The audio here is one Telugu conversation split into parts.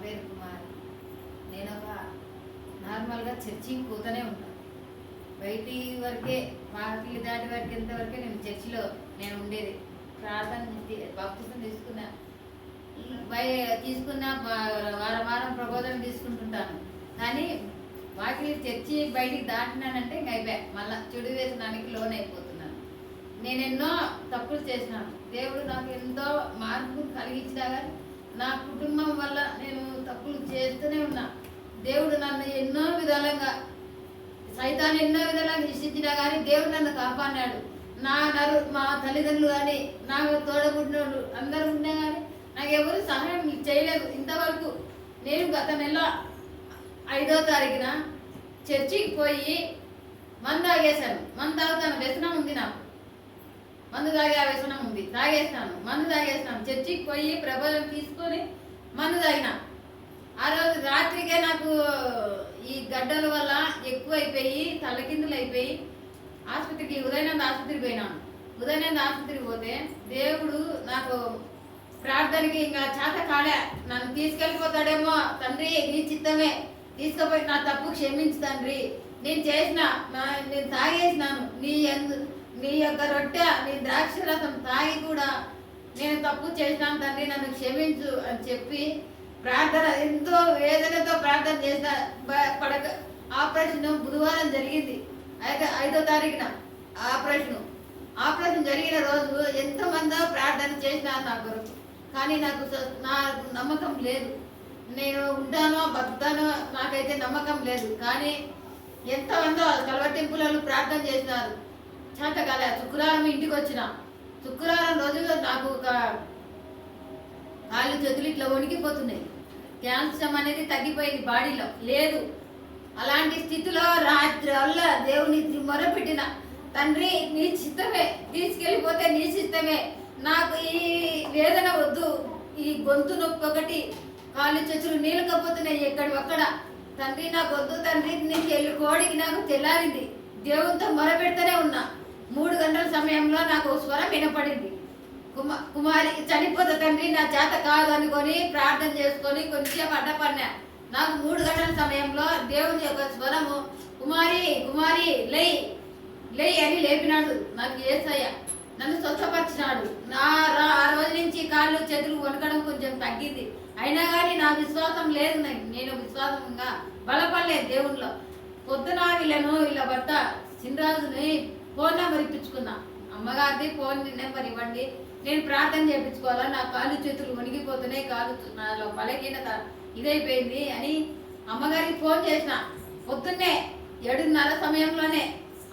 పేరు కుమారి. నేను ఒక నార్మల్గా చర్చికి పోతూనే ఉంటాను. బయటి వరకే వాకిలి దాటి వరకు ఎంతవరకే నేను చర్చిలో నేను ఉండేది. ప్రార్థన బాప్తిసం తీసుకున్న వారం వారం ప్రబోధన తీసుకుంటుంటాను. కానీ వాకిలి చర్చి బయటికి దాటినానంటే ఇంక అయిపోయా, మళ్ళీ చెడు వేసడానికి లోన్ అయిపోతున్నాను. నేను ఎన్నో తప్పులు చేసినాను. దేవుడు నాకు ఎంతో మార్పు కలిగించినా కానీ నా కుటుంబం వల్ల నేను తప్పులు చేస్తూనే ఉన్నా. దేవుడు నన్ను ఎన్నో విధాలుగా సైతాన్ని ఎన్నో విధాలుగా నిశ్చించినా కానీ దేవుడు నన్ను కాపాడినాడు. మా తల్లిదండ్రులు కానీ నాకు తోడబుట్టినోళ్ళు అందరూ ఉన్నా కానీ నాకు ఎవరు సహాయం చేయలేదు ఇంతవరకు. నేను గత నెల 5వ తారీఖున చర్చికి పోయి మందు తాగేశాను. మందు తాగుతాను, వ్యసనం ఉంది నాకు. మందు తాగే వ్యసనం ఉంది, తాగేస్తాను, మందు తాగేస్తాను. చర్చికి పోయి ప్రబోధం తీసుకొని మందు తాగిన. ఆ రోజు రాత్రికే నాకు ఈ గడ్డల వల్ల ఎక్కువ అయిపోయి తలకిందులు అయిపోయి ఉదయనంద ఆసుపత్రికి పోయినాను. ఉదయనంద ఆసుపత్రికి పోతే దేవుడు నాకు ప్రార్థనకి ఇంకా చేత కాలే, నన్ను తీసుకెళ్ళిపోతాడేమో తండ్రి, నీ చిత్తమే, తీసుకుపోయి నా తప్పు క్షమించు తండ్రి, నేను తాగేసినాను, నీ యొక్క రొట్టె, నీ ద్రాక్ష రసం తాగి కూడా నేను తప్పు చేసినాను తండ్రి, నన్ను క్షమించు అని చెప్పి ప్రార్థన ఎంతో వేదనతో ప్రార్థన చేసిన. ఆపరేషన్ బుధవారం జరిగింది, 5వ తారీఖున ఆపరేషన్ జరిగిన రోజు ఎంతమందో ప్రార్థన చేసినారు నా కొరకు. కానీ నాకు నమ్మకం లేదు, నేను ఉంటానో బతుకుతానో నాకైతే నమ్మకం లేదు. కానీ ఎంతమందో కలవటింపులలో ప్రార్థన చేసినారు, చేతకాలే. శుక్రవారం ఇంటికి వచ్చిన. శుక్రవారం రోజు నాకు ఒక కాళ్ళు చేతులు ఇట్లా వణికిపోతున్నాయి. క్యాల్షియం అనేది తగ్గిపోయింది, బాడీలో లేదు. అలాంటి స్థితిలో రాత్రి వల్ల దేవుని మొరపెట్టిన, తండ్రి నీ చిత్తమే, తీసుకెళ్ళిపోతే నీ చిత్తమే, నాకు ఈ వేదన వద్దు, ఈ గొంతు నొప్పి ఒకటి, కాళ్ళు చేతులు నీళ్ళు కప్పుతున్నాయి ఎక్కడొక్కడ, తండ్రి నాకు వద్దు తండ్రి, నీకు కోడికి నాకు తెల్లారింది. దేవునితో మొరపెడుతూనే ఉన్నా. 3 గంటల సమయంలో నాకు స్వరం వినపడింది, కుమారి చనిపోతా తండ్రి, నా చేత కాదు అనుకొని ప్రార్థన చేసుకొని కొంచెం అడ్డపడినా. నాకు 3 గంటల సమయంలో దేవుని యొక్క స్వరము, కుమారి కుమారి లేయ్ లేయ్ అని లేపినాడు. నాకు యేసయ్య నన్ను స్వచ్ఛపరిచినాడు. ఆ రోజు నుంచి కాళ్ళు చేతులు వణకడం కొంచెం తగ్గింది. అయినా కానీ నా విశ్వాసం లేదు, నేను విశ్వాసంగా బలపడలేదు దేవునిలో. పొద్దున వీళ్ళ భర్త చిన్నరాజుని ఫోన్ నెంబర్ ఇప్పించుకున్నా. అమ్మగారిది ఫోన్ నెంబర్ ఇవ్వండి, నేను ప్రార్థన చేయించుకోవాలా, నా కాళ్ళు చేతులు వణిగిపోతున్నాయి, నాలో బలహీనత ఇదైపోయింది అని అమ్మగారికి ఫోన్ చేసిన. పొద్దున్నే 7:30 సమయంలోనే,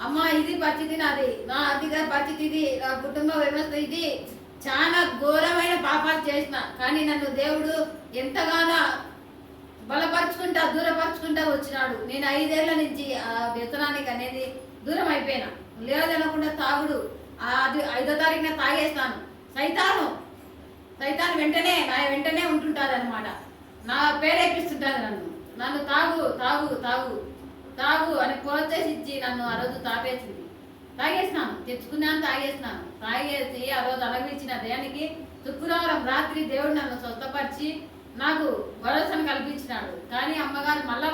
అమ్మ ఇది పరిస్థితి నాది, నా ఆర్థిక పరిస్థితి ఇది, నా కుటుంబ వ్యవస్థ ఇది, చాలా ఘోరమైన పాపాలు చేసిన. కానీ నన్ను దేవుడు ఎంతగానో బలపరుచుకుంటా దూరపరుచుకుంటా వచ్చినాడు. నేను 5 ఏళ్ల నుంచి ఆ వ్యసనానికి అనేది దూరం అయిపోయినా. లేదనకుండా తాగుడు, 5వ తారీఖున తాగేస్తాను. సైతాను వెంటనే ఉంటుంటుంది అనమాట. నా పేరేపిస్తుంటుంది, నన్ను తాగు తాగు తాగు తాగు అని ప్రోత్సహించి నన్ను ఆ రోజు తాగేసినాను. తెచ్చుకున్నాను, తాగేసి ఆ రోజు అనుభవించిన దేనికి శుక్రవారం రాత్రి దేవుడు నన్ను స్వస్థపరిచి నాకు భరోసాను కల్పించినాడు. కానీ అమ్మగారు మళ్ళా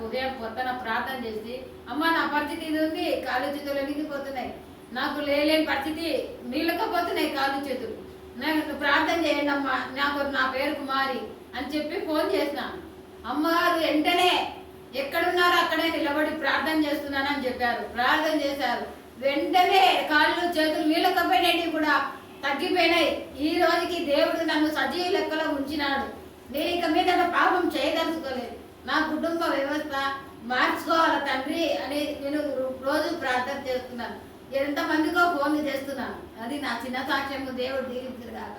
ఉదయం పొద్దున ప్రార్థన చేసి, అమ్మ నా పరిస్థితి ఇది ఉంది, కాళ్ళు చేతులు ఎనిగిపోతున్నాయి, నాకు లేని పరిస్థితి, నీళ్ళకపోతున్నాయి కాళ్ళు చేతులు, నాకు ప్రార్థన చేయండి అమ్మ, నా పేరు కుమారి అని చెప్పి ఫోన్ చేసినాను. అమ్మగారు వెంటనే ఎక్కడున్నారో అక్కడే నిలబడి ప్రార్థన చేస్తున్నానని చెప్పారు. ప్రార్థన చేశారు. వెంటనే కాళ్ళు చేతులు నీళ్ళకపోయినవి కూడా తగ్గిపోయినాయి. ఈ రోజుకి దేవుడు నన్ను సజీవ లెక్కలో ఉంచినాడు. నేను ఇక మీద పాపం చేయదలుచుకోలేదు. నా కుటుంబ వ్యవస్థ మార్చుకోవాలి తండ్రి అని నేను రోజు ప్రార్థన చేస్తున్నాను. ఎంతమందికో ఫోన్లు చేస్తున్నాను. అది నా చిన్న సాక్ష్యం. దేవుడు దీవించుగాక.